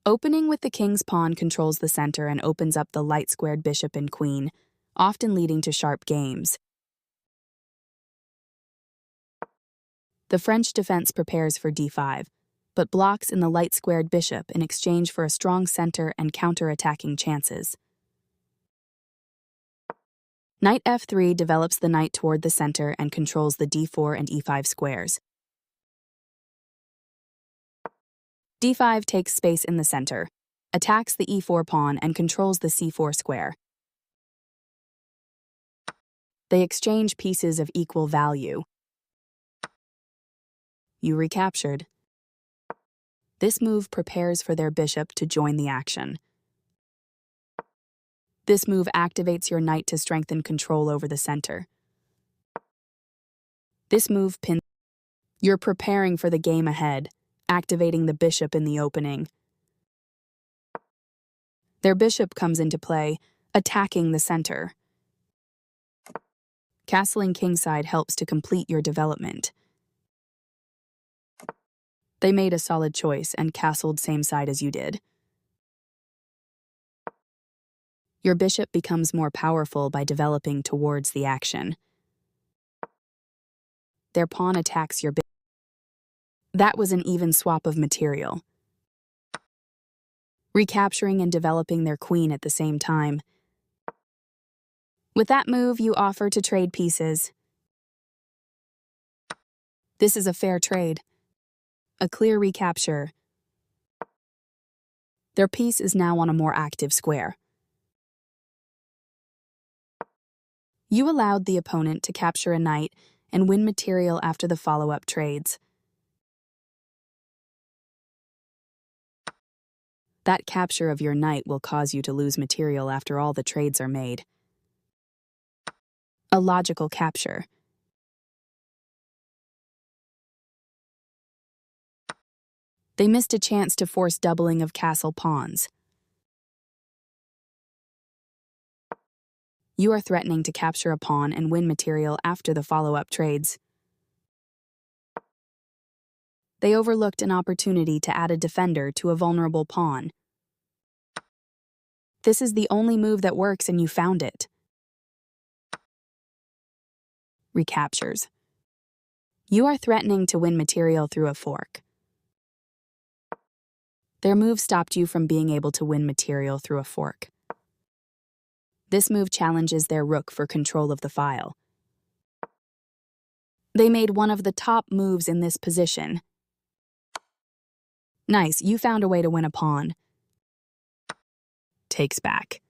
Opening with the king's pawn controls the center and opens up the light-squared bishop and queen, often leading to sharp games. The French defense prepares for d5, but blocks in the light-squared bishop in exchange for a strong center and counter-attacking chances. Knight f3 develops the knight toward the center and controls the d4 and e5 squares. d5 takes space in the center, attacks the e4 pawn, and controls the c4 square. They exchange pieces of equal value. You recaptured. This move prepares for their bishop to join the action. This move activates your knight to strengthen control over the center. This move pins. You're preparing for the game ahead, activating the bishop in the opening. Their bishop comes into play, attacking the center. Castling kingside helps to complete your development. They made a solid choice and castled same side as you did. Your bishop becomes more powerful by developing towards the action. Their pawn attacks your bishop. That was an even swap of material. Recapturing and developing their queen at the same time. With that move, you offer to trade pieces. This is a fair trade. A clear recapture. Their piece is now on a more active square. You allowed the opponent to capture a knight and win material after the follow-up trades. That capture of your knight will cause you to lose material after all the trades are made. A logical capture. They missed a chance to force doubling of castle pawns. You are threatening to capture a pawn and win material after the follow-up trades. They overlooked an opportunity to add a defender to a vulnerable pawn. This is the only move that works and you found it. Recaptures. You are threatening to win material through a fork. Their move stopped you from being able to win material through a fork. This move challenges their rook for control of the file. They made one of the top moves in this position. Nice, you found a way to win a pawn. Takes back.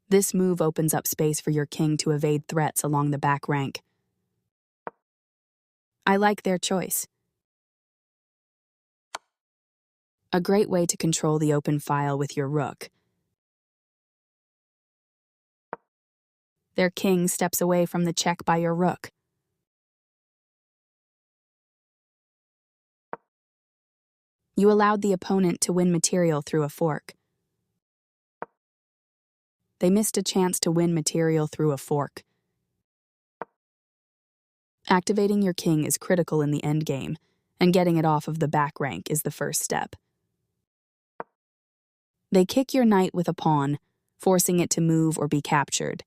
This move opens up space for your king to evade threats along the back rank. I like their choice. A great way to control the open file with your rook. Their king steps away from the check by your rook. You allowed the opponent to win material through a fork. They missed a chance to win material through a fork. Activating your king is critical in the endgame, and getting it off of the back rank is the first step. They kick your knight with a pawn, forcing it to move or be captured.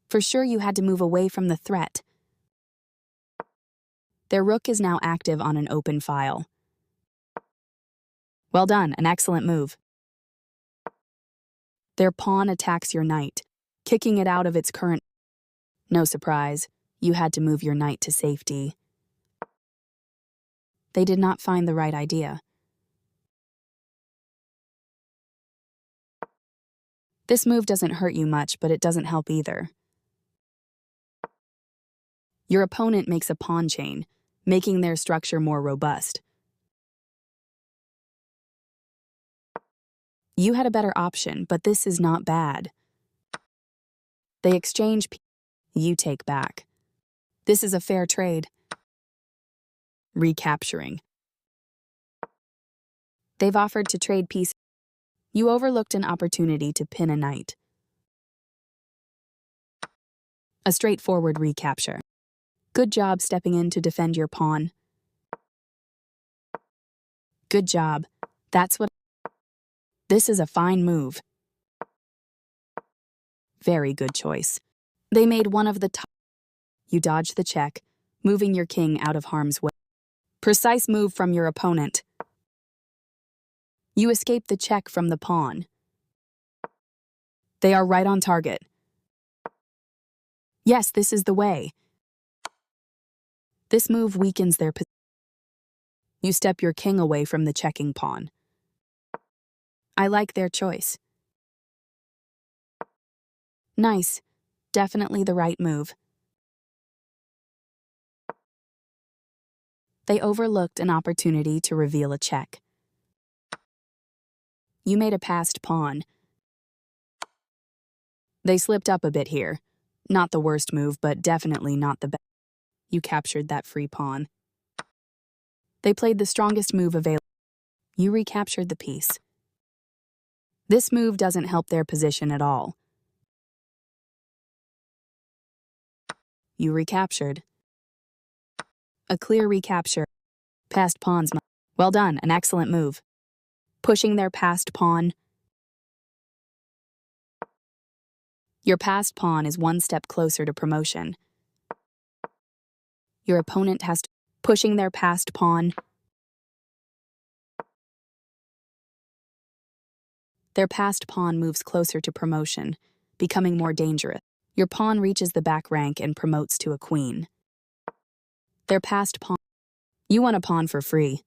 For sure you had to move away from the threat. Their rook is now active on an open file. Well done, an excellent move. Their pawn attacks your knight, kicking it out of its current. No surprise, you had to move your knight to safety. They did not find the right idea. This move doesn't hurt you much, but it doesn't help either. Your opponent makes a pawn chain, making their structure more robust. You had a better option, but this is not bad. They exchange. You take back. This is a fair trade. Recapturing. They've offered to trade pieces. You overlooked an opportunity to pin a knight. A straightforward recapture. Good job stepping in to defend your pawn. Good job. That's what. This is a fine move. Very good choice. They made one of the top. You dodge the check, moving your king out of harm's way. Precise move from your opponent. You escape the check from the pawn. They are right on target. Yes, this is the way. This move weakens their position. You step your king away from the checking pawn. I like their choice. Nice. Definitely the right move. They overlooked an opportunity to reveal a check. You made a passed pawn. They slipped up a bit here. Not the worst move, but definitely not the best. You captured that free pawn. They played the strongest move available. You recaptured the piece. This move doesn't help their position at all. You recaptured. A clear recapture. Passed pawns. Well done, an excellent move. Pushing their passed pawn. Your passed pawn is one step closer to promotion. Your opponent has to. Pushing their passed pawn. Their passed pawn moves closer to promotion, becoming more dangerous. Your pawn reaches the back rank and promotes to a queen. Their passed pawn. You won a pawn for free.